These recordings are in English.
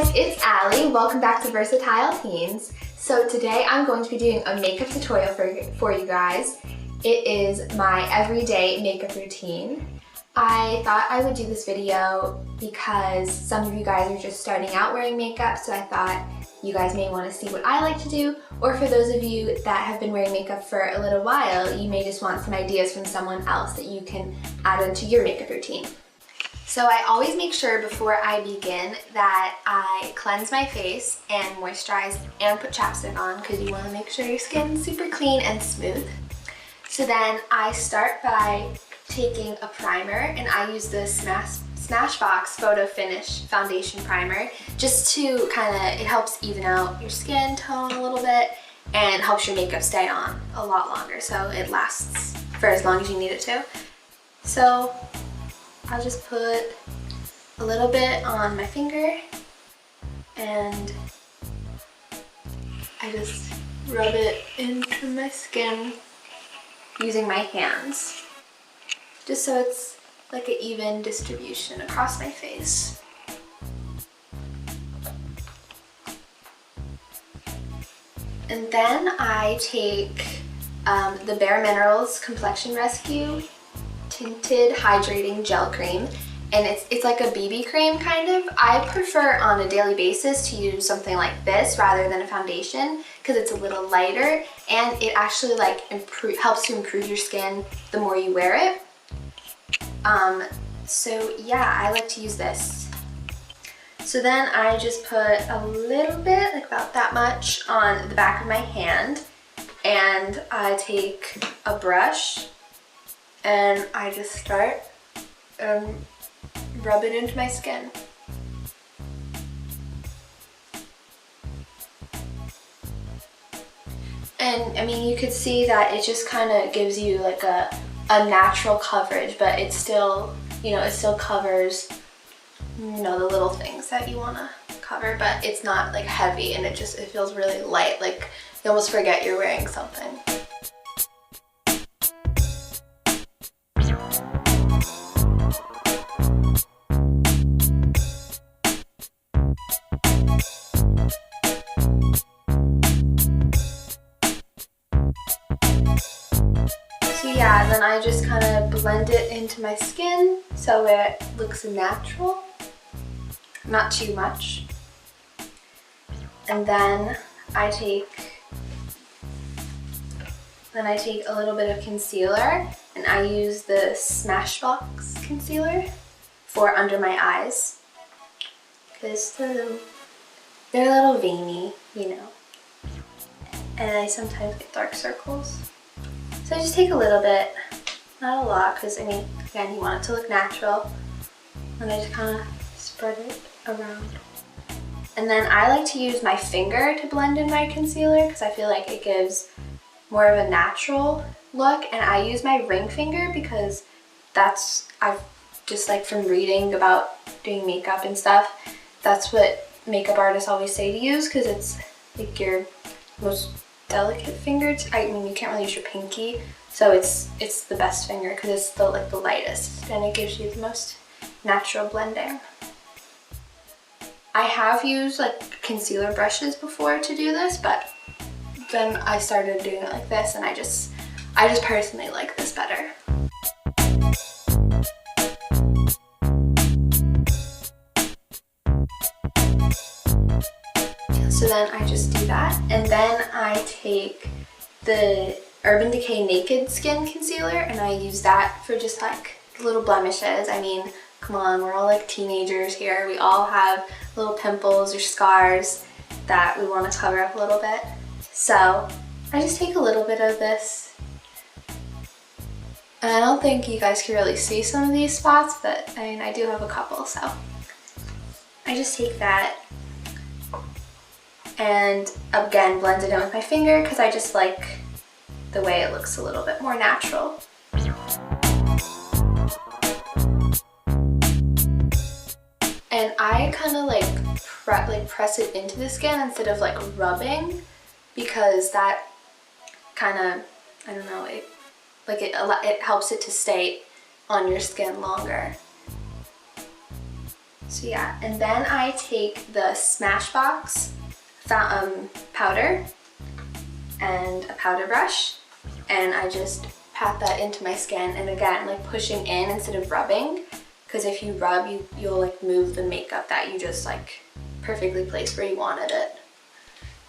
guys, it's Allie. Welcome back to Versatile Teens. So today I'm going to be doing a makeup tutorial for you guys. It is my everyday makeup routine. I thought I would do this video because some of you guys are just starting out wearing makeup, so I thought you guys may want to see what I like to do, or for those of you that have been wearing makeup for a little while, you may just want some ideas from someone else that you can add into your makeup routine. So I always make sure before I begin that I cleanse my face and moisturize and put chapstick on because you want to make sure your skin's super clean and smooth. So then I start by taking a primer, and I use the Smashbox Photo Finish Foundation Primer just to it helps even out your skin tone a little bit and helps your makeup stay on a lot longer, so it lasts for as long as you need it to. So I'll just put a little bit on my finger and I just rub it into my skin using my hands, just so it's like an even distribution across my face. And then I take the Bare Minerals Complexion Rescue Tinted Hydrating Gel Cream, and it's like a BB cream kind of. I prefer on a daily basis to use something like this rather than a foundation because it's a little lighter and it actually helps to improve your skin the more you wear it. So yeah, I like to use this. So then I just put a little bit, like about that much, on the back of my hand, and I take a brush and I just start rub it into my skin. And I mean, you could see that it just kind of gives you like a natural coverage, but it's still, it still covers, the little things that you want to cover, but it's not like heavy, and it feels really light, like you almost forget you're wearing something. So yeah, then I just kind of blend it into my skin so it looks natural, not too much. And then I take a little bit of concealer, and I use the Smashbox concealer for under my eyes because they're a little veiny, and I sometimes get dark circles. So I just take a little bit, not a lot, because again, you want it to look natural, and I just kind of spread it around. And then I like to use my finger to blend in my concealer because I feel like it gives more of a natural look, and I use my ring finger because I've just from reading about doing makeup and stuff, that's what makeup artists always say to use because it's like your most delicate finger. I mean, you can't really use your pinky, so it's the best finger because it's the lightest, and it gives you the most natural blending. I have used concealer brushes before to do this, but then I started doing it like this, and I just personally like this better. So then I just do that, and then I take the Urban Decay Naked Skin Concealer, and I use that for just little blemishes. I mean, come on, we're all teenagers here. We all have little pimples or scars that we want to cover up a little bit. So I just take a little bit of this, and I don't think you guys can really see some of these spots, but I mean, I do have a couple, so I just take that and again blend it in with my finger because I just like the way it looks a little bit more natural. And I kind of press it into the skin instead of rubbing, because that kind of, I don't know, it helps it to stay on your skin longer. So yeah, and then I take the Smashbox powder and a powder brush, and I just pat that into my skin, and again, like pushing in instead of rubbing, because if you rub, you'll like move the makeup that you just like perfectly placed where you wanted it.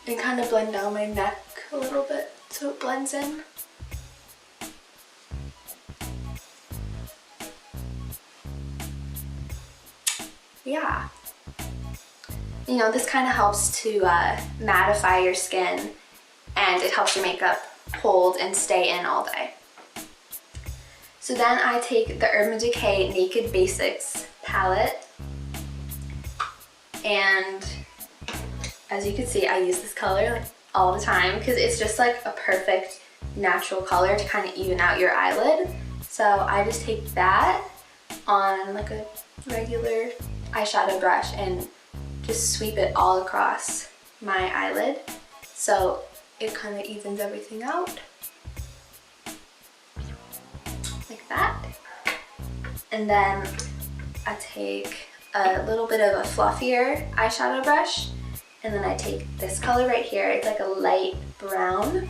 And kind of blend down my neck a little bit so it blends in. Yeah. You know, this kind of helps to mattify your skin, and it helps your makeup hold and stay in all day. So then I take the Urban Decay Naked Basics palette, and as you can see, I use this color like all the time because it's just like a perfect natural color to kind of even out your eyelid. So I just take that on like a regular eyeshadow brush and just sweep it all across my eyelid so it kind of evens everything out like that. And then I take a little bit of a fluffier eyeshadow brush, and then I take this color right here. It's like a light brown,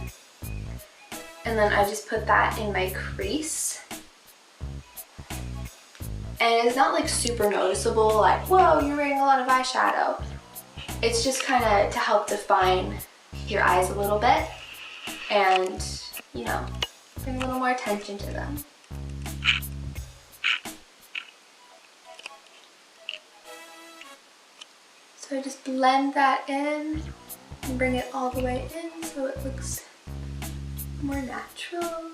and then I just put that in my crease. And it's not like super noticeable, like, whoa, you're wearing a lot of eyeshadow. It's just kind of to help define your eyes a little bit and, you know, bring a little more attention to them. So I just blend that in and bring it all the way in so it looks more natural.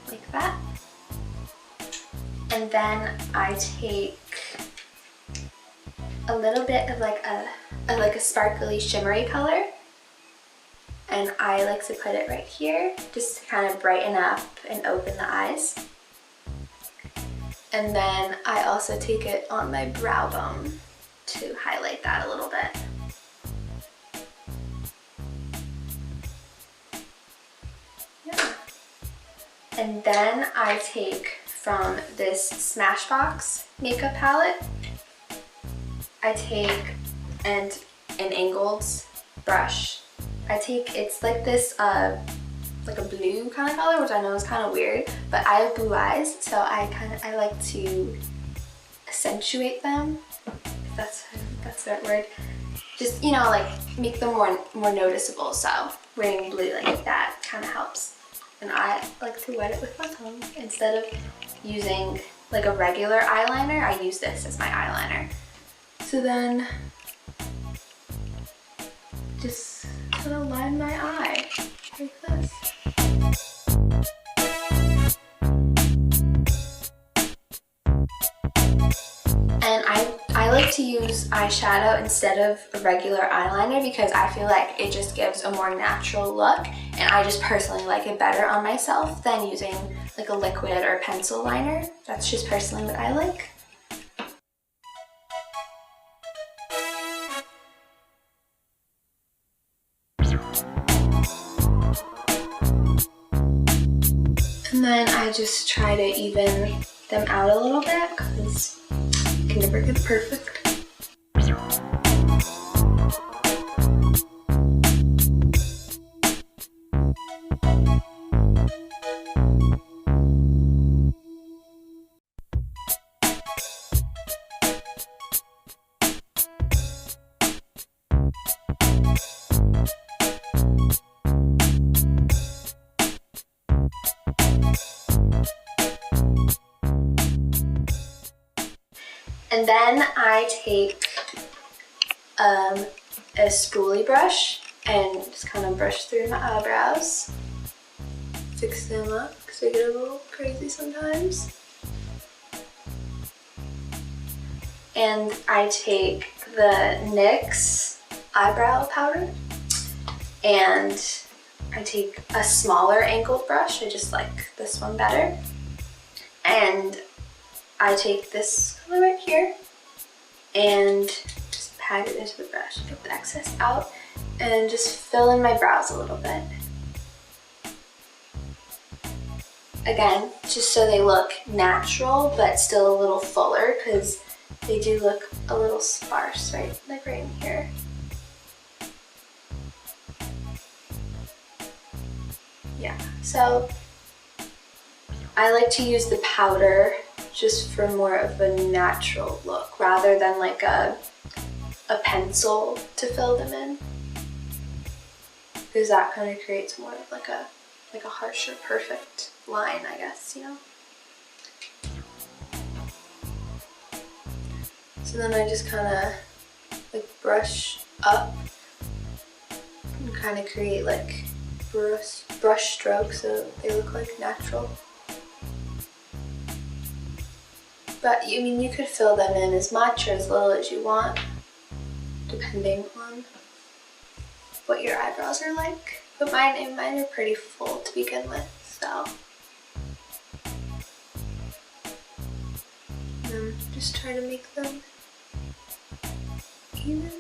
Like that. And then I take a little bit of like a sparkly shimmery color, and I like to put it right here just to kind of brighten up and open the eyes. And then I also take it on my brow bone to highlight that a little bit. Yeah. And then I take from this Smashbox makeup palette, I take an angled brush. It's like this like a blue kind of color, which I know is kind of weird, but I have blue eyes, so I like to accentuate them, if that's the right word. Just, you know, like make them more noticeable. So wearing blue like that kind of helps. And I like to wet it with my tongue instead of using like a regular eyeliner. I use this as my eyeliner. So then just kind of line my eye like this. And I like to use eyeshadow instead of a regular eyeliner because I feel like it just gives a more natural look, and I just personally like it better on myself than using like a liquid or pencil liner. That's just personally what I like. And then I just try to even them out a little bit because you can never get perfect. And then I take a spoolie brush and just kind of brush through my eyebrows, fix them up because they get a little crazy sometimes. And I take the NYX eyebrow powder, and I take a smaller angled brush. I just like this one better. And I take this color right here and just pat it into the brush, get the excess out, and just fill in my brows a little bit. Again, just so they look natural, but still a little fuller, because they do look a little sparse, right? Like right in here. Yeah, so I like to use the powder just for more of a natural look, rather than like a pencil to fill them in, because that kind of creates more of like a harsher, perfect line, I guess, you know? So then I just kind of like brush up and kind of create like brush strokes so they look like natural. But I mean, you could fill them in as much or as little as you want, depending on what your eyebrows are like. But mine are pretty full to begin with, so. Just try to make them even.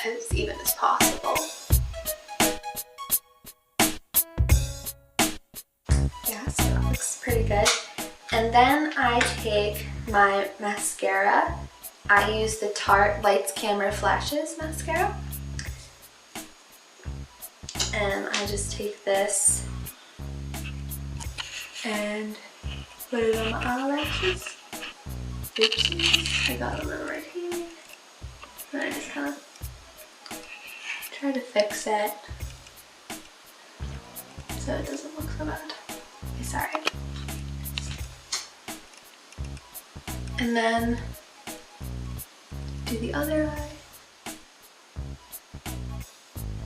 As even as possible. Yeah, so that looks pretty good. And then I take my mascara. I use the Tarte Lights Camera Flashes mascara. And I just take this and put it on my eyelashes. Oops, I got a little right here. And I just kind of try to fix it so it doesn't look so bad. Okay, sorry. And then do the other eye.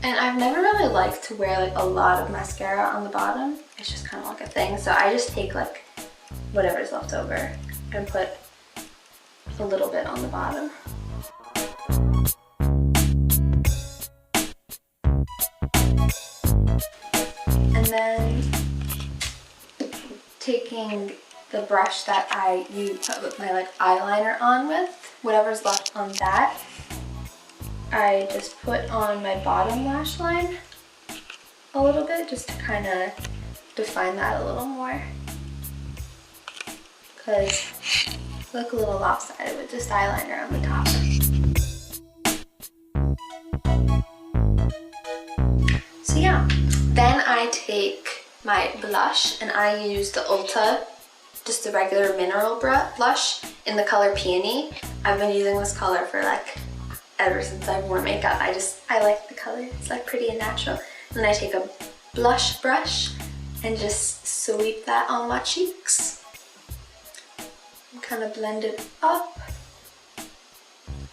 And I've never really liked to wear like a lot of mascara on the bottom. It's just kind of like a thing. So I just take like whatever's left over and put a little bit on the bottom. And then taking the brush that I put my like eyeliner on with, whatever's left on that, I just put on my bottom lash line a little bit just to kind of define that a little more, because I look a little lopsided with just eyeliner on the top. So yeah, then I take my blush and I use the Ulta, just the regular mineral blush in the color Peony. I've been using this color for like ever since I've worn makeup. I like the color. It's like pretty and natural. And then I take a blush brush and just sweep that on my cheeks and kind of blend it up.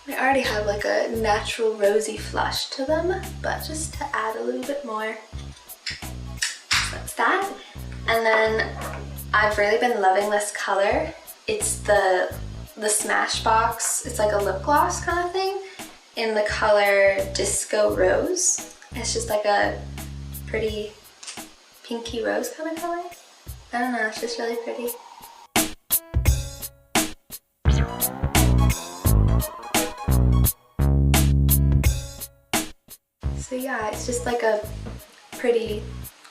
I already have like a natural rosy flush to them, but just to add a little bit more. So that's that. And then I've really been loving this color. It's the Smashbox. It's like a lip gloss kind of thing in the color Disco Rose. It's just like a pretty pinky rose kind of color. I don't know, it's just really pretty. So yeah, it's just like a pretty,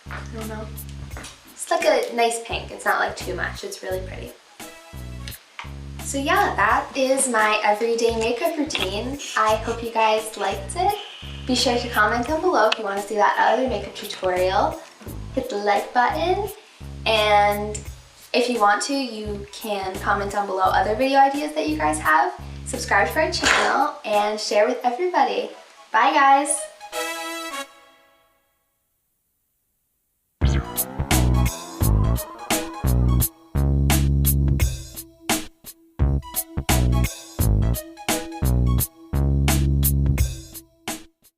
I don't know. It's like a nice pink. It's not like too much. It's really pretty. So yeah, that is my everyday makeup routine. I hope you guys liked it. Be sure to comment down below if you want to see that other makeup tutorial. Hit the like button, and if you want to, you can comment down below other video ideas that you guys have. Subscribe to our channel and share with everybody. Bye guys!